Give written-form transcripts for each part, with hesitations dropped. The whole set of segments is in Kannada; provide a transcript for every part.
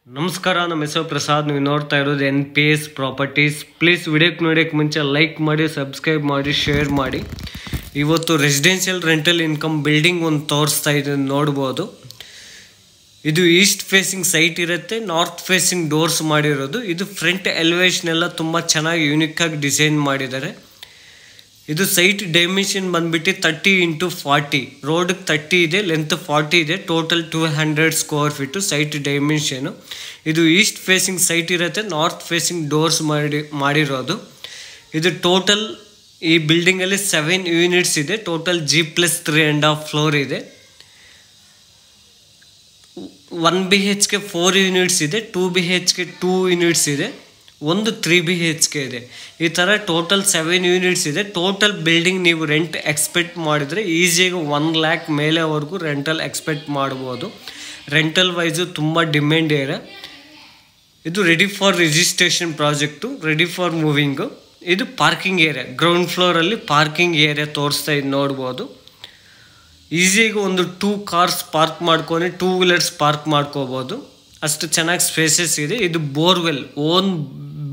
ನಮಸ್ಕಾರ, ನಮ್ಮ ಹೆಸರು ಪ್ರಸಾದ್. ನೀವು ನೋಡ್ತಾ ಇರೋದು NPS ಪ್ರಾಪರ್ಟೀಸ್. ಪ್ಲೀಸ್ ವಿಡಿಯೋಕ್ಕೆ ನೋಡೋಕ್ಕೆ ಮುಂಚೆ ಲೈಕ್ ಮಾಡಿ, ಸಬ್ಸ್ಕ್ರೈಬ್ ಮಾಡಿ, ಶೇರ್ ಮಾಡಿ. ಇವತ್ತು ರೆಸಿಡೆನ್ಷಿಯಲ್ ರೆಂಟಲ್ ಇನ್ಕಮ್ ಬಿಲ್ಡಿಂಗ್ ಒಂದು ತೋರಿಸ್ತಾ ಇದೆ, ನೋಡ್ಬೋದು. ಇದು ಈಸ್ಟ್ ಫೇಸಿಂಗ್ ಸೈಟ್ ಇರುತ್ತೆ, ನಾರ್ತ್ ಫೇಸಿಂಗ್ ಡೋರ್ಸ್ ಮಾಡಿರೋದು. ಇದು ಫ್ರಂಟ್ ಎಲಿವೇಶನ್ ಎಲ್ಲ ತುಂಬ ಚೆನ್ನಾಗಿ ಯೂನಿಕ್ಕಾಗಿ ಡಿಸೈನ್ ಮಾಡಿದ್ದಾರೆ. ಇದು ಸೈಟ್ ಡೈಮೆನ್ಷನ್ ಬಂದ್ಬಿಟ್ಟು 30x40, ರೋಡ್ಗೆ 30 ಇದೆ, ಲೆಂತ್ 40 ಇದೆ, total 200 square feet site dimension. ಇದು ಈಸ್ಟ್ ಫೇಸಿಂಗ್ ಸೈಟ್ ಇರುತ್ತೆ, ನಾರ್ತ್ ಫೇಸಿಂಗ್ ಡೋರ್ಸ್ ಮಾಡಿರೋದು. ಇದು ಟೋಟಲ್ ಈ ಬಿಲ್ಡಿಂಗಲ್ಲಿ 7 ಯೂನಿಟ್ಸ್ ಇದೆ. ಟೋಟಲ್ G+3.5 ಫ್ಲೋರ್ ಇದೆ. 1 BHK 4 ಯೂನಿಟ್ಸ್ ಇದೆ, 2 BHK 2 ಯೂನಿಟ್ಸ್ ಇದೆ, ಒಂದು 3 BHK ಇದೆ. ಈ ಥರ ಟೋಟಲ್ 7 ಯೂನಿಟ್ಸ್ ಇದೆ. ಟೋಟಲ್ ಬಿಲ್ಡಿಂಗ್ ನೀವು ರೆಂಟ್ ಎಕ್ಸ್ಪೆಕ್ಟ್ ಮಾಡಿದರೆ ಈಸಿಯಾಗಿ 1 lakh ಮೇಲೆವರೆಗೂ ರೆಂಟಲ್ ಎಕ್ಸ್ಪೆಕ್ಟ್ ಮಾಡ್ಬೋದು. ರೆಂಟಲ್ ವೈಸು ತುಂಬ ಡಿಮ್ಯಾಂಡ್ ಇದೆ. ಇದು ready for registration project, ready for moving. ಇದು ಪಾರ್ಕಿಂಗ್ ಏರಿಯಾ, ಗ್ರೌಂಡ್ ಫ್ಲೋರಲ್ಲಿ ಪಾರ್ಕಿಂಗ್ ಏರಿಯಾ ತೋರಿಸ್ತಾ ಇದು ನೋಡ್ಬೋದು. ಈಸಿಯಾಗಿ ಒಂದು 2 ಕಾರ್ಸ್ ಪಾರ್ಕ್ ಮಾಡ್ಕೊಂಡು 2 ವೀಲರ್ಸ್ ಪಾರ್ಕ್ ಮಾಡ್ಕೋಬೋದು, ಅಷ್ಟು ಚೆನ್ನಾಗಿ ಸ್ಪೇಸಸ್ ಇದೆ. ಇದು ಬೋರ್ವೆಲ್, ಓನ್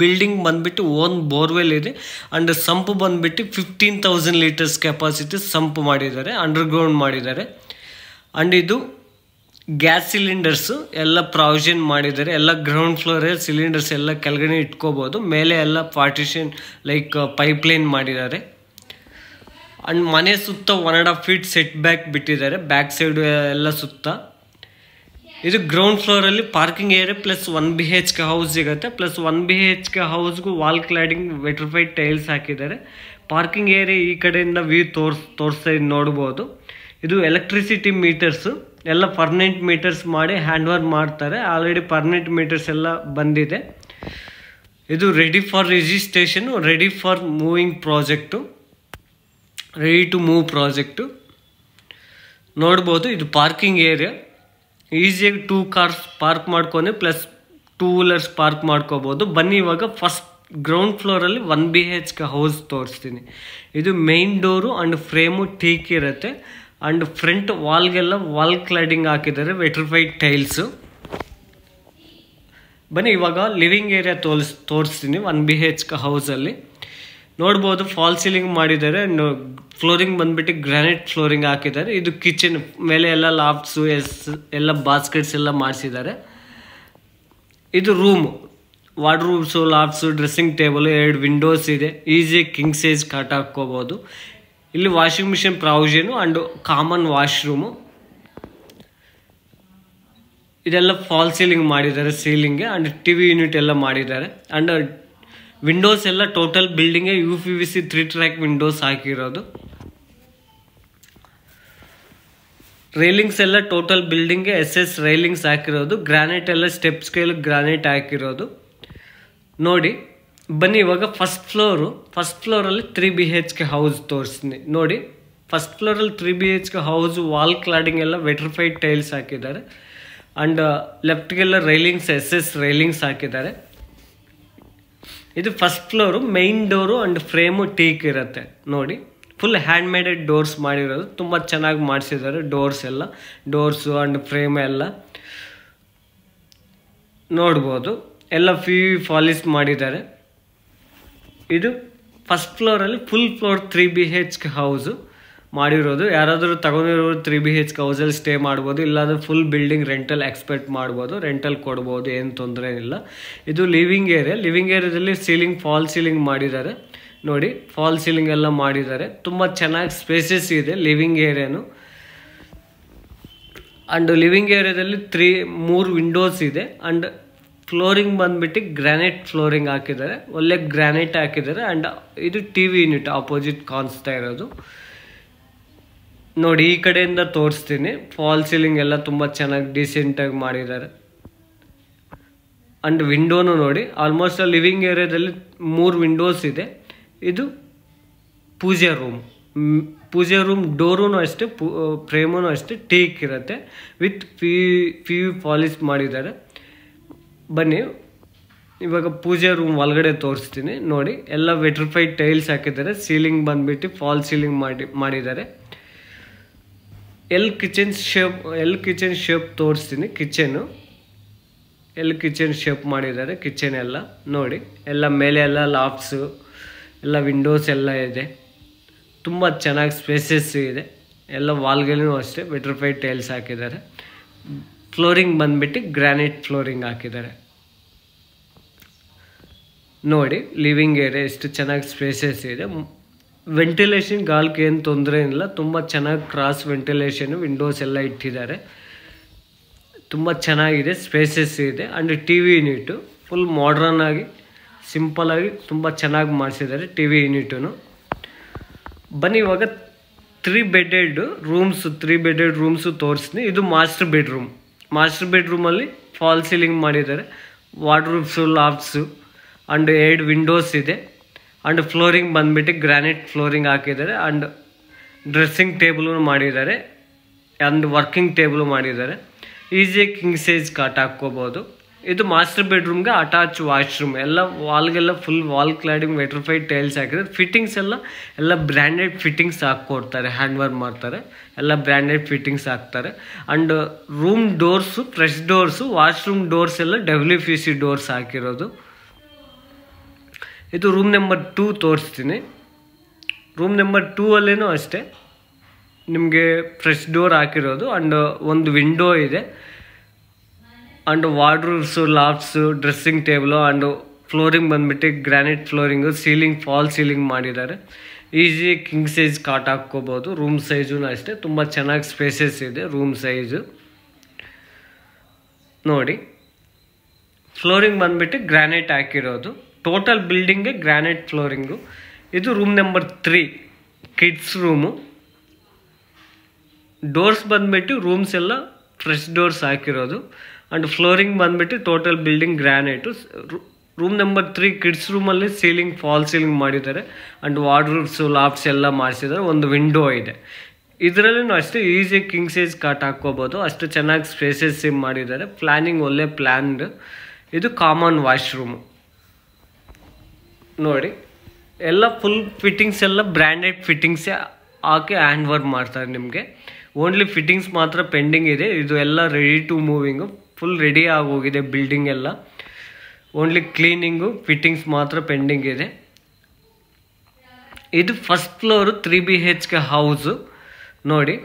ಬಿಲ್ಡಿಂಗ್ ಬಂದುಬಿಟ್ಟು ಓನ್ ಬೋರ್ವೆಲ್ ಇದೆ. ಆ್ಯಂಡ್ ಸಂಪ್ ಬಂದುಬಿಟ್ಟು 15,000 ಲೀಟರ್ಸ್ ಕೆಪಾಸಿಟಿ ಸಂಪ್ ಮಾಡಿದ್ದಾರೆ, ಅಂಡರ್ಗ್ರೌಂಡ್ ಮಾಡಿದ್ದಾರೆ. ಆ್ಯಂಡ್ ಇದು ಗ್ಯಾಸ್ ಸಿಲಿಂಡರ್ಸು ಎಲ್ಲ ಪ್ರಾವಿಷನ್ ಮಾಡಿದ್ದಾರೆ. ಎಲ್ಲ ಗ್ರೌಂಡ್ ಫ್ಲೋರಲ್ಲಿ ಸಿಲಿಂಡರ್ಸ್ ಎಲ್ಲ ಕೆಳಗಡೆ ಇಟ್ಕೋಬೋದು, ಮೇಲೆ ಎಲ್ಲ ಪಾರ್ಟಿಷನ್ ಲೈಕ್ ಪೈಪ್ಲೈನ್ ಮಾಡಿದ್ದಾರೆ. ಆ್ಯಂಡ್ ಮನೆ ಸುತ್ತ 1.5 feet ಸೆಟ್ ಬ್ಯಾಕ್ ಬಿಟ್ಟಿದ್ದಾರೆ, ಬ್ಯಾಕ್ ಸೈಡು ಎಲ್ಲ ಸುತ್ತ. ಇದು ಗ್ರೌಂಡ್ ಫ್ಲೋರಲ್ಲಿ parking area plus 1 BHK house ಸಿಗುತ್ತೆ. ಪ್ಲಸ್ 1 BHK ಹೌಸ್ಗೂ ವಾಲ್ ಕ್ಲಾಡಿಂಗ್ ವೆಟ್ರಿಫೈಡ್ ಟೈಲ್ಸ್ ಹಾಕಿದ್ದಾರೆ. ಪಾರ್ಕಿಂಗ್ ಏರಿಯಾ ಈ ಕಡೆಯಿಂದ ವ್ಯೂ ತೋರಿಸ್ತಾ ಇದು ನೋಡ್ಬೋದು. ಇದು ಎಲೆಕ್ಟ್ರಿಸಿಟಿ ಮೀಟರ್ಸು ಎಲ್ಲ ಪರ್ಮನೆಂಟ್ ಮೀಟರ್ಸ್ ಮಾಡಿ ಹ್ಯಾಂಡ್ ಓವರ್ ಮಾಡ್ತಾರೆ. ಆಲ್ರೆಡಿ ಪರ್ಮನೆಂಟ್ ಮೀಟರ್ಸ್ ಎಲ್ಲ ಬಂದಿದೆ. ಇದು ready for registration, ready for moving project, ready to move project ನೋಡ್ಬೋದು. ಇದು ಪಾರ್ಕಿಂಗ್ ಏರಿಯಾ, ಈಸಿಯಾಗಿ 2 ಕಾರ್ಸ್ ಪಾರ್ಕ್ ಮಾಡ್ಕೊಂಡು ಪ್ಲಸ್ 2 ವೀಲರ್ಸ್ ಪಾರ್ಕ್ ಮಾಡ್ಕೋಬೋದು. ಬನ್ನಿ ಇವಾಗ ಫಸ್ಟ್ ಗ್ರೌಂಡ್ ಫ್ಲೋರಲ್ಲಿ 1 BHK ಹೌಸ್ ತೋರಿಸ್ತೀನಿ. ಇದು main door and frame teak ಇರುತ್ತೆ. ಆ್ಯಂಡ್ ಫ್ರಂಟ್ ವಾಲ್ಗೆಲ್ಲ ವಾಲ್ ಕ್ಲಾಡಿಂಗ್ ಹಾಕಿದ್ದಾರೆ, ವೆಟ್ರಿಫೈಡ್ ಟೈಲ್ಸು. ಬನ್ನಿ ಇವಾಗ ಲಿವಿಂಗ್ ಏರಿಯಾ ತೋರಿಸ್ತೀನಿ 1 BHK ಹೌಸಲ್ಲಿ. ನೋಡ್ಬೋದು ಫಾಲ್ ಸೀಲಿಂಗ್ ಮಾಡಿದ್ದಾರೆ. ಫ್ಲೋರಿಂಗ್ ಬಂದ್ಬಿಟ್ಟು ಗ್ರಾನೈಟ್ ಫ್ಲೋರಿಂಗ್ ಹಾಕಿದ್ದಾರೆ. ಇದು ಕಿಚನ್, ಮೇಲೆ ಎಲ್ಲ ಲಾಫ್ಟ್ಸು ಎಲ್ಲ ಬಾಸ್ಕೆಟ್ಸ್ ಎಲ್ಲ ಮಾಡಿಸಿದ್ದಾರೆ. ಇದು room, wardrobes, lofts, dressing table, 2 windows ಇದೆ. ಈಸಿಯಾಗಿ ಕಿಂಗ್ ಸೈಜ್ ಕಾಟ್ ಹಾಕ್ಕೋಬೋದು. ಇಲ್ಲಿ washing machine provision and common washroom. ಇದೆಲ್ಲ ಫಾಲ್ ಸೀಲಿಂಗ್ ಮಾಡಿದ್ದಾರೆ ಸೀಲಿಂಗ್ಗೆ. ಆ್ಯಂಡ್ TV ಯೂನಿಟ್ ಎಲ್ಲ ಮಾಡಿದ್ದಾರೆ. ಆ್ಯಂಡ್ ವಿಂಡೋಸ್ ಎಲ್ಲ ಟೋಟಲ್ ಬಿಲ್ಡಿಂಗ್ಗೆ UPVC 3 track ವಿಂಡೋಸ್ ಹಾಕಿರೋದು. ರೈಲಿಂಗ್ಸ್ ಎಲ್ಲ ಟೋಟಲ್ ಬಿಲ್ಡಿಂಗ್ಗೆ SS ರೈಲಿಂಗ್ಸ್ ಹಾಕಿರೋದು. ಗ್ರಾನೈಟ್ ಎಲ್ಲ ಸ್ಟೆಪ್ ಸ್ಕೇಲ್ ಗ್ರಾನೈಟ್ ಹಾಕಿರೋದು ನೋಡಿ. ಬನ್ನಿ ಇವಾಗ ಫಸ್ಟ್ ಫ್ಲೋರಲ್ಲಿ 3 BHK ಹೌಸ್ ತೋರಿಸ್ತೀನಿ ನೋಡಿ. ಫಸ್ಟ್ ಫ್ಲೋರಲ್ಲಿ 3 BHK ಹೌಸ್ ವಾಲ್ ಕ್ಲಾಡಿಂಗ್ ಎಲ್ಲ ವೆಟ್ರಿಫೈಡ್ ಟೈಲ್ಸ್ ಹಾಕಿದ್ದಾರೆ. ಆ್ಯಂಡ್ ಲೆಫ್ಟ್ಗೆಲ್ಲ ರೈಲಿಂಗ್ಸ್ SS ರೈಲಿಂಗ್ಸ್ ಹಾಕಿದ್ದಾರೆ. ಇದು first floor, main door and frame teak ಇರುತ್ತೆ ನೋಡಿ. ಫುಲ್ ಹ್ಯಾಂಡ್ ಮೇಡೆಡ್ ಡೋರ್ಸ್ ಮಾಡಿರೋದು, ತುಂಬ ಚೆನ್ನಾಗಿ ಮಾಡಿಸಿದ್ದಾರೆ. ಡೋರ್ಸು ಆ್ಯಂಡ್ ಫ್ರೇಮ್ ಎಲ್ಲ ನೋಡ್ಬೋದು. ಎಲ್ಲ ಪಾಲಿಶ್ ಮಾಡಿದ್ದಾರೆ. ಇದು ಫಸ್ಟ್ ಫ್ಲೋರಲ್ಲಿ ಫುಲ್ ಫ್ಲೋರ್ 3 BHK ಹೌಸು ಮಾಡಿರೋದು. ಯಾರಾದರೂ ತಗೊಂಡಿರೋರು 3 BHK ಹೌಸಲ್ಲಿ ಸ್ಟೇ ಮಾಡ್ಬೋದು, ಇಲ್ಲಾಂದರೆ ಫುಲ್ ಬಿಲ್ಡಿಂಗ್ ರೆಂಟಲ್ ಎಕ್ಸ್ಪೆಕ್ಟ್ ಮಾಡ್ಬೋದು, ರೆಂಟಲ್ ಕೊಡ್ಬೋದು, ಏನು ತೊಂದರೆ ಇಲ್ಲ. ಇದು ಲಿವಿಂಗ್ ಏರಿಯಾದಲ್ಲಿ ಸೀಲಿಂಗ್ ಫಾಲ್ ಸೀಲಿಂಗ್ ಮಾಡಿದ್ದಾರೆ ನೋಡಿ. ಫಾಲ್ ಸೀಲಿಂಗ್ ಎಲ್ಲ ಮಾಡಿದ್ದಾರೆ, ತುಂಬ ಚೆನ್ನಾಗಿ ಸ್ಪೇಸಸ್ ಇದೆ ಲಿವಿಂಗ್ ಏರಿಯಾನು. ಆ್ಯಂಡ್ ಲಿವಿಂಗ್ ಏರಿಯಾದಲ್ಲಿ 3 ವಿಂಡೋಸ್ ಇದೆ. ಆ್ಯಂಡ್ ಫ್ಲೋರಿಂಗ್ ಬಂದ್ಬಿಟ್ಟು ಗ್ರಾನೈಟ್ ಫ್ಲೋರಿಂಗ್ ಹಾಕಿದ್ದಾರೆ, ಒಳ್ಳೆ ಗ್ರಾನೈಟ್ ಹಾಕಿದ್ದಾರೆ. ಆ್ಯಂಡ್ ಇದು TV ಯೂನಿಟ್ ಆಪೋಸಿಟ್ ಕಾಣಿಸ್ತಾ ಇರೋದು ನೋಡಿ. ಈ ಕಡೆಯಿಂದ ತೋರಿಸ್ತೀನಿ. ಫಾಲ್ ಸೀಲಿಂಗ್ ಎಲ್ಲ ತುಂಬ ಚೆನ್ನಾಗಿ ಡೀಸೆಂಟಾಗಿ ಮಾಡಿದ್ದಾರೆ. ಆ್ಯಂಡ್ ವಿಂಡೋನು ನೋಡಿ. ಆಲ್ಮೋಸ್ಟ್ ಲಿವಿಂಗ್ ಏರಿಯಾದಲ್ಲಿ 3 ವಿಂಡೋಸ್ ಇದೆ. ಇದು ಪೂಜೆ ರೂಮ್ ಡೋರೂ ಅಷ್ಟೇ, ಫ್ರೇಮೂ ಅಷ್ಟೇ ಟೀಕ್ ಇರುತ್ತೆ, ವಿತ್ PU ಪಾಲಿಶ್ ಮಾಡಿದ್ದಾರೆ. ಬನ್ನಿ ಇವಾಗ ಪೂಜೆ ರೂಮ್ ಒಳಗಡೆ ತೋರಿಸ್ತೀನಿ ನೋಡಿ. ಎಲ್ಲ ವೆಟ್ರಿಫೈಡ್ ಟೈಲ್ಸ್ ಹಾಕಿದ್ದಾರೆ. ಸೀಲಿಂಗ್ ಬಂದ್ಬಿಟ್ಟು ಫಾಲ್ ಸೀಲಿಂಗ್ ಮಾಡಿದ್ದಾರೆ. ಎಲ್ ಕಿಚನ್ ಶೇಪ್ ತೋರಿಸ್ತೀನಿ. ಕಿಚನ್ನು ಎಲ್ಲ ಕಿಚನ್ ಶೇಪ್ ಮಾಡಿದ್ದಾರೆ. ಕಿಚನ್ ಎಲ್ಲ ನೋಡಿ, ಎಲ್ಲ ಮೇಲೆ ಎಲ್ಲ ಲಾಫ್ಟ್ಸು ಎಲ್ಲ ವಿಂಡೋಸ್ ಎಲ್ಲ ಇದೆ. ತುಂಬ ಚೆನ್ನಾಗಿ ಸ್ಪೇಸಸ್ ಇದೆ. ಎಲ್ಲ ವಾಲ್ಗಳೂ ಅಷ್ಟೇ ವಿಟ್ರಿಫೈಡ್ ಟೈಲ್ಸ್ ಹಾಕಿದ್ದಾರೆ. ಫ್ಲೋರಿಂಗ್ ಬಂದ್ಬಿಟ್ಟು ಗ್ರಾನೈಟ್ ಫ್ಲೋರಿಂಗ್ ಹಾಕಿದ್ದಾರೆ. ನೋಡಿ ಲಿವಿಂಗ್ ಏರಿಯಾ ಎಷ್ಟು ಚೆನ್ನಾಗಿ ಸ್ಪೇಸಸ್ ಇದೆ. ವೆಂಟಿಲೇಷನ್ ಗಾಳಿಗೆ ಏನು ತೊಂದರೆ ಇಲ್ಲ. ತುಂಬ ಚೆನ್ನಾಗಿ ಕ್ರಾಸ್ ವೆಂಟಿಲೇಷನ್ ವಿಂಡೋಸ್ ಎಲ್ಲ ಇಟ್ಟಿದ್ದಾರೆ. ತುಂಬ ಚೆನ್ನಾಗಿದೆ, ಸ್ಪೇಸಸ್ ಇದೆ. And T V unit full modern ಆಗಿ ಸಿಂಪಲಾಗಿ ತುಂಬ ಚೆನ್ನಾಗಿ ಮಾಡಿಸಿದ್ದಾರೆ ಟಿ ವಿ ಯೂನಿಟು. ಬನ್ನಿ ಇವಾಗ 3 ಬೆಡೆಡ್ ರೂಮ್ಸು ತೋರಿಸ್ತೀನಿ. ಇದು ಮಾಸ್ಟರ್ ಬೆಡ್ರೂಮ್. ಮಾಸ್ಟರ್ ಬೆಡ್ರೂಮಲ್ಲಿ ಫಾಲ್ ಸೀಲಿಂಗ್ ಮಾಡಿದ್ದಾರೆ. ವಾರ್ಡ್ರೋಬ್ಸು, ಲಾಫ್ಟ್ಸು ಆ್ಯಂಡ್ 2 ವಿಂಡೋಸ್ ಇದೆ. ಆ್ಯಂಡ್ ಫ್ಲೋರಿಂಗ್ ಬಂದುಬಿಟ್ಟು ಗ್ರಾನೈಟ್ ಫ್ಲೋರಿಂಗ್ ಹಾಕಿದ್ದಾರೆ. ಆ್ಯಂಡ್ ಡ್ರೆಸ್ಸಿಂಗ್ ಟೇಬಲು ಮಾಡಿದ್ದಾರೆ. ಆ್ಯಂಡ್ ವರ್ಕಿಂಗ್ ಟೇಬಲು ಮಾಡಿದ್ದಾರೆ. ಈಸಿಯಾಗಿ ಕಿಂಗ್ ಸೈಜ್ ಕಾಟ್ ಹಾಕ್ಕೋಬೋದು. ಇದು ಮಾಸ್ಟರ್ ಬೆಡ್ರೂಮ್ಗೆ ಅಟ್ಯಾಚ್ ವಾಶ್ರೂಮ್. ಎಲ್ಲ ವಾಲ್ಗೆಲ್ಲ full wall cladding vitrified tiles ಹಾಕಿದ್ರೆ. ಫಿಟ್ಟಿಂಗ್ಸ್ ಎಲ್ಲ ಬ್ರ್ಯಾಂಡೆಡ್ ಫಿಟ್ಟಿಂಗ್ಸ್ ಹಾಕ್ಕೊಡ್ತಾರೆ. ಹ್ಯಾಂಡ್ ವರ್ಕ್ ಮಾಡ್ತಾರೆ. ಎಲ್ಲ ಬ್ರ್ಯಾಂಡೆಡ್ ಫಿಟ್ಟಿಂಗ್ಸ್ ಹಾಕ್ತಾರೆ. And room doors, flush doors, washroom doors ಎಲ್ಲ WPC ಡೋರ್ಸ್ ಹಾಕಿರೋದು. ಇದು ರೂಮ್ ನಂಬರ್ 2 ತೋರಿಸ್ತೀನಿ. ರೂಮ್ ನಂಬರ್ 2 ಅಲ್ಲೇನೂ ಅಷ್ಟೇ ನಿಮಗೆ ಫ್ರೆಶ್ ಡೋರ್ ಹಾಕಿರೋದು. ಆ್ಯಂಡ್ ಒಂದು ವಿಂಡೋ ಇದೆ. And wardrobes, lofts, dressing table and flooring ಬಂದುಬಿಟ್ಟು granite flooring, ceiling fall ceiling ಮಾಡಿದ್ದಾರೆ. ಈಸಿ ಕಿಂಗ್ ಸೈಜ್ ಕಾಟ್ ಹಾಕ್ಕೋಬೋದು. ರೂಮ್ ಸೈಜು ಅಷ್ಟೇ ತುಂಬ ಚೆನ್ನಾಗಿ ಸ್ಪೇಸಸ್ ಇದೆ ರೂಮ್ ಸೈಜು. ನೋಡಿ ಫ್ಲೋರಿಂಗ್ ಬಂದುಬಿಟ್ಟು ಗ್ರಾನೈಟ್ ಹಾಕಿರೋದು. ಟೋಟಲ್ ಬಿಲ್ಡಿಂಗ್ಗೆ ಗ್ರಾನೈಟ್ ಫ್ಲೋರಿಂಗು. ಇದು room number 3 kids room. Doors ಬಂದುಬಿಟ್ಟು ರೂಮ್ಸ್ ಎಲ್ಲ ಫ್ರೆಶ್ ಡೋರ್ಸ್ ಹಾಕಿರೋದು. ಆ್ಯಂಡ್ ಫ್ಲೋರಿಂಗ್ ಬಂದುಬಿಟ್ಟು total building granite. Room number 3 kids ರೂಮಲ್ಲಿ ಸೀಲಿಂಗ್ ಫಾಲ್ ಸೀಲಿಂಗ್ ಮಾಡಿದ್ದಾರೆ. ಆ್ಯಂಡ್ ವಾರ್ಡ್ರೋಬ್ಸು, ಲಾಫ್ಟ್ಸ್ ಎಲ್ಲ ಮಾಡಿಸಿದ್ದಾರೆ. ಒಂದು ವಿಂಡೋ ಇದೆ. ಇದರಲ್ಲೂ ಅಷ್ಟೇ ಈಸಿಯಾಗಿ ಕಿಂಗ್ ಸೈಜ್ ಕಾಟ್ ಹಾಕ್ಕೋಬೋದು. ಅಷ್ಟು ಚೆನ್ನಾಗಿ ಸ್ಪೇಸಸ್ ಮಾಡಿದ್ದಾರೆ. ಪ್ಲ್ಯಾನಿಂಗ್ ಒಳ್ಳೆ ಪ್ಲ್ಯಾನ್ಡ್. ಇದು ಕಾಮನ್ ವಾಶ್ರೂಮು. ನೋಡಿ ಎಲ್ಲ ಫುಲ್ ಫಿಟ್ಟಿಂಗ್ಸ್ ಎಲ್ಲ ಬ್ರ್ಯಾಂಡೆಡ್ ಫಿಟ್ಟಿಂಗ್ಸೇ ಹಾಕಿ ಹ್ಯಾಂಡ್ ವರ್ಕ್ ಮಾಡ್ತಾರೆ. ನಿಮಗೆ ಓನ್ಲಿ ಫಿಟ್ಟಿಂಗ್ಸ್ ಮಾತ್ರ ಪೆಂಡಿಂಗ್ ಇದೆ. ಇದು ಎಲ್ಲ ready to moving. Full ready ಆಗೋಗಿದೆ ಬಿಲ್ಡಿಂಗ್ ಎಲ್ಲ. ಓನ್ಲಿ ಕ್ಲೀನಿಂಗು, ಫಿಟ್ಟಿಂಗ್ಸ್ ಮಾತ್ರ ಪೆಂಡಿಂಗ್ ಇದೆ. ಇದು ಫಸ್ಟ್ ಫ್ಲೋರು 3 BHK ಹೌಸು. ನೋಡಿ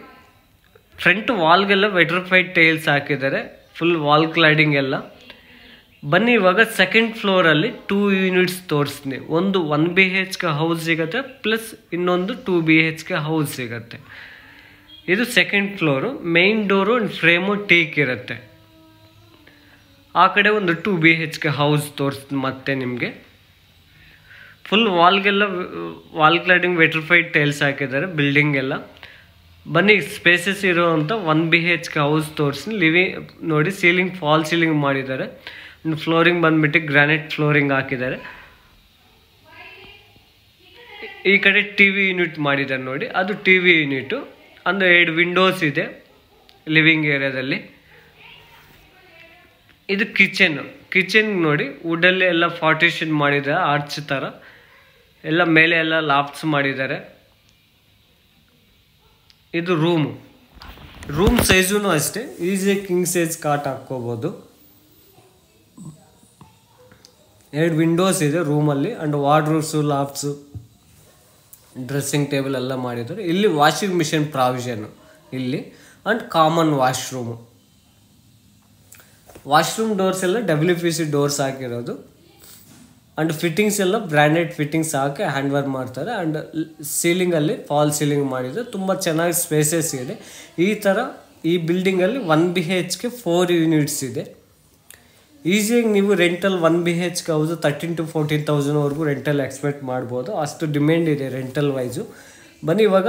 ಫ್ರಂಟ್ ವಾಲ್ಗೆಲ್ಲ ವೆಟ್ರಿಫೈಡ್ ಟೈಲ್ಸ್ ಹಾಕಿದ್ದಾರೆ. ಫುಲ್ ವಾಲ್ ಕ್ಲಾಡಿಂಗ್ ಎಲ್ಲ. ಬನ್ನಿ ಇವಾಗ ಸೆಕೆಂಡ್ ಫ್ಲೋರಲ್ಲಿ 2 ಯೂನಿಟ್ಸ್ ತೋರಿಸ್ತೀನಿ. ಒಂದು 1 BHK ಹೌಸ್ ಸಿಗುತ್ತೆ, ಪ್ಲಸ್ ಇನ್ನೊಂದು 2 BHK ಹೌಸ್ ಸಿಗುತ್ತೆ. ಇದು second floor. Main door and frame teak ಇರುತ್ತೆ. ಆ ಕಡೆ ಒಂದು 2 BHK ಹೌಸ್ ತೋರಿಸ್ತೀನಿ ಮತ್ತೆ ನಿಮಗೆ. ಫುಲ್ ವಾಲ್ಗೆಲ್ಲ ವಾಲ್ ಕ್ಲಾಡಿಂಗ್ ವೆಟ್ರಿಫೈಡ್ ಟೈಲ್ಸ್ ಹಾಕಿದ್ದಾರೆ ಬಿಲ್ಡಿಂಗ್ ಎಲ್ಲ. ಬನ್ನಿ ಸ್ಪೇಸಸ್ ಇರೋವಂಥ 1 BHK ಹೌಸ್ ತೋರಿಸ್ತೀನಿ. ನೋಡಿ ಸೀಲಿಂಗ್ ಫಾಲ್ ಸೀಲಿಂಗ್ ಮಾಡಿದ್ದಾರೆ. ಫ್ಲೋರಿಂಗ್ ಬಂದುಬಿಟ್ಟು ಗ್ರಾನೈಟ್ ಫ್ಲೋರಿಂಗ್ ಹಾಕಿದ್ದಾರೆ. ಈ ಕಡೆ ಟಿ ವಿ ಯೂನಿಟ್ ಮಾಡಿದ್ದಾರೆ ನೋಡಿ, ಅದು ಟಿ ವಿ ಯೂನಿಟು. ಅಂದರೆ 2 ವಿಂಡೋಸ್ ಇದೆ ಲಿವಿಂಗ್ ಏರಿಯಾದಲ್ಲಿ. ಇದು ಕಿಚನ್ ನೋಡಿ ವುಡಲ್ಲಿ ಎಲ್ಲ ಪಾರ್ಟಿಷನ್ ಮಾಡಿದ್ದಾರೆ ಆರ್ಚ್ ಥರ. ಎಲ್ಲ ಮೇಲೆ ಎಲ್ಲ ಲಾಫ್ಟ್ಸ್ ಮಾಡಿದ್ದಾರೆ. ಇದು ರೂಮ್ ಸೈಜೂ ಅಷ್ಟೇ ಈಸಿಯಾಗಿ ಕಿಂಗ್ ಸೈಜ್ ಕಾಟ್ ಹಾಕ್ಕೋಬೋದು. 2 ವಿಂಡೋಸ್ ಇದೆ ರೂಮಲ್ಲಿ. And wardrobes, lofts, dressing table ಎಲ್ಲ ಮಾಡಿದ್ದಾರೆ. ಇಲ್ಲಿ ವಾಷಿಂಗ್ ಮಿಷಿನ್ ಪ್ರಾವಿಷನ್ನು ಇಲ್ಲಿ. ಆ್ಯಂಡ್ ಕಾಮನ್ ವಾಶ್ರೂಮ್ ಡೋರ್ಸ್ ಎಲ್ಲ WPC ಡೋರ್ಸ್ ಹಾಕಿರೋದು. ಆ್ಯಂಡ್ ಫಿಟ್ಟಿಂಗ್ಸ್ ಎಲ್ಲ ಬ್ರ್ಯಾಂಡೆಡ್ ಫಿಟ್ಟಿಂಗ್ಸ್ ಹಾಕಿ ಹ್ಯಾಂಡ್ ವರ್ಕ್ ಮಾಡ್ತಾರೆ. ಆ್ಯಂಡ್ ಸೀಲಿಂಗಲ್ಲಿ ಫಾಲ್ ಸೀಲಿಂಗ್ ಮಾಡಿದರೆ ತುಂಬ ಚೆನ್ನಾಗಿ ಸ್ಪೇಸಸ್ ಇದೆ. ಈ ಥರ ಈ ಬಿಲ್ಡಿಂಗಲ್ಲಿ 1 BHK 4 ಯೂನಿಟ್ಸ್ ಇದೆ. ಈಸಿಯಾಗಿ ನೀವು ರೆಂಟಲ್ 1 BHK ಹೌದು 13,000 to 14,000ವರೆಗೂ ರೆಂಟಲ್ ಎಕ್ಸ್ಪೆಕ್ಟ್ ಮಾಡ್ಬೋದು. ಅಷ್ಟು ಡಿಮ್ಯಾಂಡ್ ಇದೆ ರೆಂಟಲ್ ವೈಸು. ಬನ್ನಿ ಇವಾಗ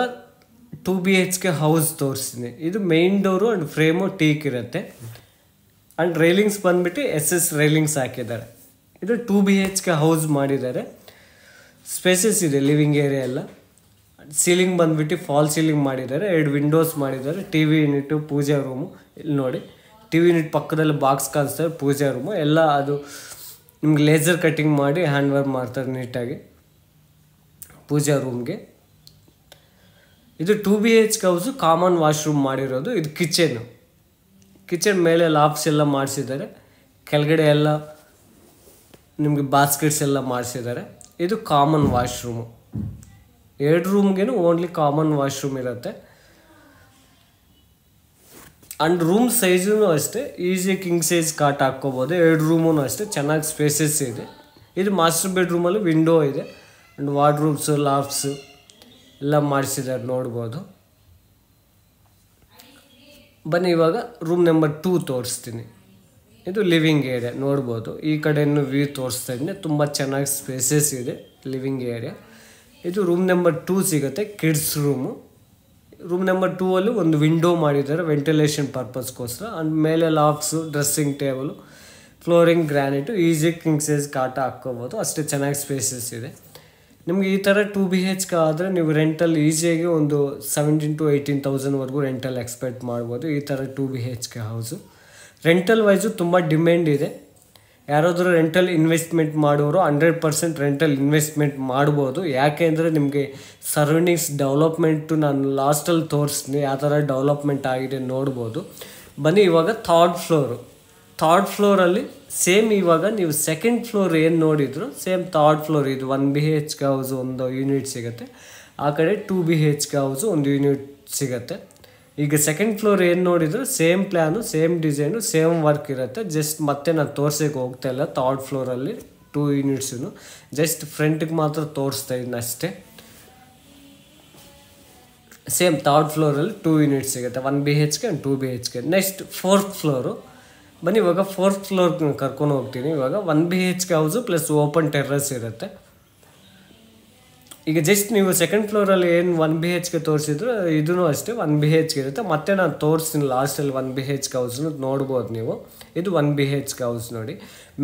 2 BHK ಹೌಸ್ ತೋರಿಸ್ತೀನಿ. ಇದು main door and frame teak ಇರುತ್ತೆ. ಆ್ಯಂಡ್ ರೈಲಿಂಗ್ಸ್ ಬಂದುಬಿಟ್ಟು SS ರೈಲಿಂಗ್ಸ್ ಹಾಕಿದ್ದಾರೆ. ಇದು 2 BHK ಹೌಸ್ ಮಾಡಿದ್ದಾರೆ. ಸ್ಪೇಸಸ್ ಇದೆ ಲಿವಿಂಗ್ ಏರಿಯಾ ಎಲ್ಲ. ಸೀಲಿಂಗ್ ಬಂದುಬಿಟ್ಟು ಫಾಲ್ ಸೀಲಿಂಗ್ ಮಾಡಿದ್ದಾರೆ. 2 ವಿಂಡೋಸ್ ಮಾಡಿದ್ದಾರೆ. ಟಿ ವಿ ಯೂನಿಟು, ಪೂಜಾ ರೂಮು. ಇಲ್ಲಿ ನೋಡಿ ಟಿ ವಿ ಯೂನಿಟ್ ಪಕ್ಕದಲ್ಲಿ ಬಾಕ್ಸ್ ಕಾಣಿಸ್ತಾರೆ. ಪೂಜಾ ರೂಮು ಎಲ್ಲ ಅದು ನಿಮ್ಗೆ ಲೇಸರ್ ಕಟ್ಟಿಂಗ್ ಮಾಡಿ ಹ್ಯಾಂಡ್ ವರ್ಕ್ ಮಾಡ್ತಾರೆ ನೀಟಾಗಿ ಪೂಜಾ ರೂಮ್ಗೆ. ಇದು 2 BHK ಹೌಸು ಕಾಮನ್ ವಾಶ್ರೂಮ್ ಮಾಡಿರೋದು. ಇದು ಕಿಚನ್ ಮೇಲೆ ಲಾಫ್ಟ್ಸ್ ಎಲ್ಲ ಮಾಡಿಸಿದ್ದಾರೆ. ಕೆಳಗಡೆ ಎಲ್ಲ ನಿಮಗೆ ಬಾಸ್ಕೆಟ್ಸ್ ಎಲ್ಲ ಮಾಡಿಸಿದ್ದಾರೆ. ಇದು ಕಾಮನ್ ವಾಶ್ರೂಮು. 2 ರೂಮ್ಗೇನು ಓನ್ಲಿ ಕಾಮನ್ ವಾಶ್ರೂಮ್ ಇರುತ್ತೆ. ಆ್ಯಂಡ್ ರೂಮ್ ಸೈಜೂ ಅಷ್ಟೇ ಈಸಿ ಕಿಂಗ್ ಸೈಜ್ ಕಾಟ್ ಹಾಕ್ಕೋಬೋದು. 2 ರೂಮೂ ಅಷ್ಟೇ ಚೆನ್ನಾಗಿ ಸ್ಪೇಸಸ್ ಇದೆ. ಇದು ಮಾಸ್ಟರ್ ಬೆಡ್ರೂಮಲ್ಲಿ ವಿಂಡೋ ಇದೆ ಆ್ಯಂಡ್ ವಾರ್ಡ್ರೂಬ್ಸು ಲಾಫ್ಟ್ಸು ಎಲ್ಲ ಮಾಡಿಸಿದ್ದಾರೆ ನೋಡ್ಬೋದು. ಬನ್ನಿ ಇವಾಗ ರೂಮ್ ನಂಬರ್ 2 ತೋರಿಸ್ತೀನಿ. ಇದು ಲಿವಿಂಗ್ ಏರಿಯಾ ನೋಡ್ಬೋದು. ಈ ಕಡೆಯೂ ವ್ಯೂ ತೋರಿಸ್ತಾ ಇದ್ದೀನಿ. ತುಂಬ ಚೆನ್ನಾಗಿ ಸ್ಪೇಸಸ್ ಇದೆ ಲಿವಿಂಗ್ ಏರಿಯಾ. ಇದು ರೂಮ್ ನಂಬರ್ 2 ಸಿಗುತ್ತೆ, ಕಿಡ್ಸ್ ರೂಮು. ರೂಮ್ ನಂಬರ್ 2 ಅಲ್ಲಿ ಒಂದು ವಿಂಡೋ ಮಾಡಿದ್ದಾರೆ ವೆಂಟಿಲೇಷನ್ ಪರ್ಪಸ್ಗೋಸ್ಕರ. ಆ್ಯಂಡ್ ಮೇಲೆ lofts, dressing table, flooring granite, easy king size ಕಾಟ ಹಾಕ್ಕೋಬೋದು. ಅಷ್ಟೇ ಚೆನ್ನಾಗಿ ಸ್ಪೇಸಸ್ ಇದೆ. ನಿಮಗೆ ಈ ಥರ 2 BHK ಆದರೆ ನೀವು ರೆಂಟಲ್ ಈಸಿಯಾಗಿ ಒಂದು 17,000 to 18,000ವರೆಗೂ ರೆಂಟಲ್ ಎಕ್ಸ್ಪೆಕ್ಟ್ ಮಾಡ್ಬೋದು. ಈ ಥರ 2 BHK ಹೌಸು ರೆಂಟಲ್ ವೈಸು ತುಂಬ ಡಿಮ್ಯಾಂಡ್ ಇದೆ. ಯಾರಾದರೂ ರೆಂಟಲ್ ಇನ್ವೆಸ್ಟ್ಮೆಂಟ್ ಮಾಡೋರು 100% ರೆಂಟಲ್ ಇನ್ವೆಸ್ಟ್ಮೆಂಟ್ ಮಾಡ್ಬೋದು. ಯಾಕೆ ಅಂದರೆ ನಿಮಗೆ ಸರೌಂಡಿಂಗ್ಸ್ ಡೆವಲಪ್ಮೆಂಟು ನಾನು ಲಾಸ್ಟಲ್ಲಿ ತೋರಿಸ್ತೀನಿ, ಯಾವ ಥರ ಡೆವಲಪ್ಮೆಂಟ್ ಆಗಿದೆ ನೋಡ್ಬೋದು. ಬನ್ನಿ ಇವಾಗ ಥರ್ಡ್ ಫ್ಲೋರಲ್ಲಿ ಸೇಮ್ ಇವಾಗ ನೀವು ಸೆಕೆಂಡ್ ಫ್ಲೋರ್ ಏನು ನೋಡಿದ್ರು ಸೇಮ್ ಥರ್ಡ್ ಫ್ಲೋರ್ ಇದು 1 BHK ಹೌಸು ಒಂದು ಯೂನಿಟ್ ಸಿಗುತ್ತೆ. ಆ ಕಡೆ 2 BHK ಹೌಸು ಒಂದು ಯೂನಿಟ್ ಸಿಗುತ್ತೆ. ಈಗ ಸೆಕೆಂಡ್ ಫ್ಲೋರ್ ಏನು ನೋಡಿದ್ರು same plan, same design, same work ಇರುತ್ತೆ. ಜಸ್ಟ್ ಮತ್ತೆ ನಾನು ತೋರ್ಸೋಕ್ಕೆ ಹೋಗ್ತಾ ಇಲ್ಲ. ಥರ್ಡ್ ಫ್ಲೋರಲ್ಲಿ 2 ಯೂನಿಟ್ಸು ಜಸ್ಟ್ ಫ್ರಂಟಿಗೆ ಮಾತ್ರ ತೋರಿಸ್ತಾ ಇದ್ದೀನಿ ಅಷ್ಟೇ. ಸೇಮ್ ಥರ್ಡ್ ಫ್ಲೋರಲ್ಲಿ 2 ಯೂನಿಟ್ಸ್ ಸಿಗುತ್ತೆ, 1 BHK and 2 BHK. Next 4th floor. ಬನ್ನಿ ಇವಾಗ 4th ಫ್ಲೋರ್ ಕರ್ಕೊಂಡು ಹೋಗ್ತೀನಿ. ಇವಾಗ 1 BHK house plus open terrace ಇರುತ್ತೆ. ಈಗ ಜಸ್ಟ್ ನೀವು ಸೆಕೆಂಡ್ ಫ್ಲೋರಲ್ಲಿ ಏನು 1 BHK ತೋರಿಸಿದ್ರು ಇದೂ ಅಷ್ಟೇ 1 BHK ಇರುತ್ತೆ. ಮತ್ತೆ ನಾನು ತೋರಿಸ್ತೀನಿ ಲಾಸ್ಟಲ್ಲಿ 1 BHK ಹೌಸ್ನು ನೋಡ್ಬೋದು ನೀವು. ಇದು 1 BHK ಹೌಸ್ ನೋಡಿ.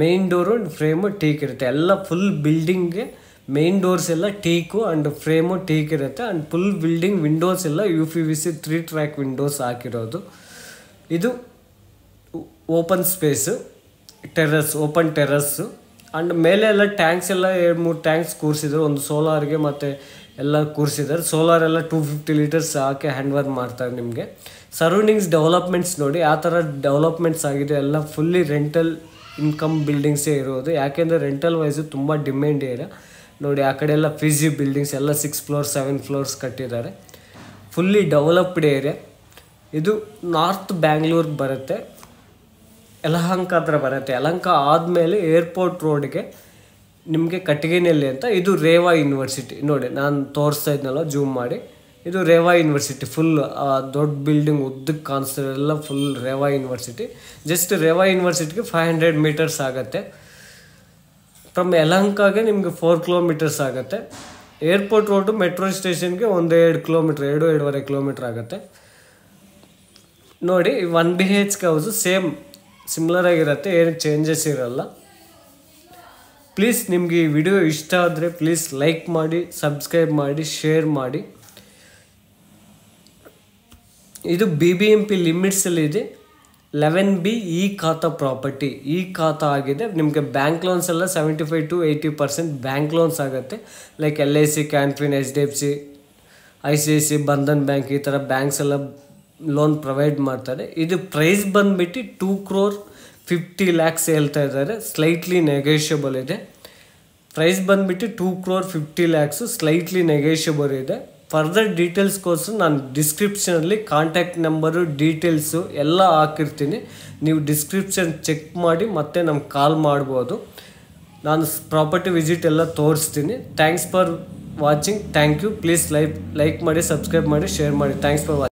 ಮೇಯ್ನ್ ಡೋರು ಫ್ರೇಮು ಟೀಕ್ ಇರುತ್ತೆ. ಎಲ್ಲ ಫುಲ್ ಬಿಲ್ಡಿಂಗ್ಗೆ ಮೇಯ್ನ್ ಡೋರ್ಸ್ ಎಲ್ಲ ಟೀಕು ಆ್ಯಂಡ್ ಫ್ರೇಮು ಟೀಕ್ ಇರುತ್ತೆ. ಆ್ಯಂಡ್ ಫುಲ್ ಬಿಲ್ಡಿಂಗ್ ವಿಂಡೋಸ್ ಎಲ್ಲ UPVC 3 track ವಿಂಡೋಸ್ ಹಾಕಿರೋದು. ಇದು ಓಪನ್ ಸ್ಪೇಸು ಓಪನ್ ಟೆರ್ರಸ್ಸು. ಆ್ಯಂಡ್ ಮೇಲೆ ಎಲ್ಲ ಟ್ಯಾಂಕ್ಸ್ ಎಲ್ಲ 2-3 ಟ್ಯಾಂಕ್ಸ್ ಕೂರಿಸಿದ್ರು. ಒಂದು ಸೋಲಾರ್ಗೆ ಮತ್ತು ಎಲ್ಲ ಕೂರಿಸಿದ್ದಾರೆ. ಸೋಲಾರ್ ಎಲ್ಲ 250 ಲೀಟರ್ಸ್ ಹಾಕಿ ಹ್ಯಾಂಡ್ ಓವರ್ ಮಾಡ್ತಾರೆ ನಿಮಗೆ. ಸರೌಂಡಿಂಗ್ಸ್ ಡೆವಲಪ್ಮೆಂಟ್ಸ್ ನೋಡಿ ಯಾವ ಥರ ಡೆವಲಪ್ಮೆಂಟ್ಸ್ ಆಗಿದೆ. ಎಲ್ಲ ಫುಲ್ಲಿ ರೆಂಟಲ್ ಇನ್ಕಮ್ ಬಿಲ್ಡಿಂಗ್ಸೇ ಇರೋದು. ಯಾಕೆಂದರೆ ರೆಂಟಲ್ ವೈಸು ತುಂಬ ಡಿಮ್ಯಾಂಡ್ ಏರಿಯಾ ನೋಡಿ. ಆ ಕಡೆ ಎಲ್ಲ PG ಬಿಲ್ಡಿಂಗ್ಸ್ ಎಲ್ಲ 6 floors 7 floors ಕಟ್ಟಿದ್ದಾರೆ. Fully developed area. ಇದು ನಾರ್ತ್ ಬ್ಯಾಂಗ್ಳೂರ್ಗೆ ಬರುತ್ತೆ, ಯಲಹಂಕ ಹತ್ರ ಬರುತ್ತೆ. ಯಲಹಂಕ ಆದಮೇಲೆ ಏರ್ಪೋರ್ಟ್ ರೋಡ್ಗೆ ನಿಮಗೆ ಕಟ್ಟಿಗೆನೆಲ್ಲಿ ಅಂತ. ಇದು ರೇವಾ ಯೂನಿವರ್ಸಿಟಿ ನೋಡಿ, ನಾನು ತೋರಿಸ್ತಾ ಇದ್ನಲ್ಲ ಜೂಮ್ ಮಾಡಿ. ಇದು ರೇವಾ ಯೂನಿವರ್ಸಿಟಿ ಫುಲ್ ದೊಡ್ಡ ಬಿಲ್ಡಿಂಗ್ ಉದ್ದಕ್ಕೆ ಕಾಣಿಸ್ತಾರೆ ಎಲ್ಲ full Reva university. Just Reva ಯೂನಿವರ್ಸಿಟಿಗೆ 500 meters ಆಗುತ್ತೆ. ಫ್ರಮ್ ಯಲಹಂಕಾಗೆ ನಿಮಗೆ 4 kilometers ಆಗುತ್ತೆ. ಏರ್ಪೋರ್ಟ್ ರೋಡು ಮೆಟ್ರೋ ಸ್ಟೇಷನ್ಗೆ 1-2 kilometer 2-2.5 kilometer ಆಗುತ್ತೆ ನೋಡಿ. 1 BHK ಹೌಸು ಸೇಮ್ ಸಿಮಿಲರ್ ಆಗಿರುತ್ತೆ, ಏನು ಚೇಂಜಸ್ ಇರಲ್ಲ. ಪ್ಲೀಸ್ ನಿಮಗೆ ಈ ವಿಡಿಯೋ ಇಷ್ಟ ಆದರೆ ಪ್ಲೀಸ್ ಲೈಕ್ ಮಾಡಿ, ಸಬ್ಸ್ಕ್ರೈಬ್ ಮಾಡಿ, ಶೇರ್ ಮಾಡಿ. ಇದು BBMP ಲಿಮಿಟ್ಸಲ್ಲಿದೆ. 11B ಈ ಖಾತಾ ಪ್ರಾಪರ್ಟಿ ಈ ಖಾತಾ ಆಗಿದೆ. ನಿಮಗೆ ಬ್ಯಾಂಕ್ ಲೋನ್ಸ್ ಎಲ್ಲ 75 to 80% ಬ್ಯಾಂಕ್ ಲೋನ್ಸ್ ಆಗುತ್ತೆ. Like LIC, Can Fin, HDFC, ICICI, Bandhan bank ಈ ಥರ ಬ್ಯಾಂಕ್ಸ್ ಎಲ್ಲ ಲೋನ್ ಪ್ರೊವೈಡ್ ಮಾಡ್ತಾರೆ. ಇದು ಪ್ರೈಸ್ ಬಂದುಬಿಟ್ಟು 2,50 lakhs ಹೇಳ್ತಾ ಇದ್ದಾರೆ. ಸ್ಲೈಟ್ಲಿ ನೆಗೋಷಿಯಬಲ್ ಇದೆ. ಪ್ರೈಸ್ ಬಂದುಬಿಟ್ಟು 2,50 lakhs ಸ್ಲೈಟ್ಲಿ ನೆಗೋಷಿಯಬಲ್ ಇದೆ. ಫರ್ದರ್ ಡೀಟೇಲ್ಸ್ಗೋಸ್ಕರ ನಾನು ಡಿಸ್ಕ್ರಿಪ್ಷನಲ್ಲಿ ಕಾಂಟ್ಯಾಕ್ಟ್ ನಂಬರು ಡೀಟೇಲ್ಸು ಎಲ್ಲ ಹಾಕಿರ್ತೀನಿ. ನೀವು ಡಿಸ್ಕ್ರಿಪ್ಷನ್ ಚೆಕ್ ಮಾಡಿ ಮತ್ತೆ ನಮ್ಗೆ ಕಾಲ್ ಮಾಡ್ಬೋದು. ನಾನು ಪ್ರಾಪರ್ಟಿ ವಿಸಿಟ್ ಎಲ್ಲ ತೋರಿಸ್ತೀನಿ. Thanks for watching. Thank you. Please like ಮಾಡಿ, ಸಬ್ಸ್ಕ್ರೈಬ್ ಮಾಡಿ, ಶೇರ್ ಮಾಡಿ. Thanks for watching.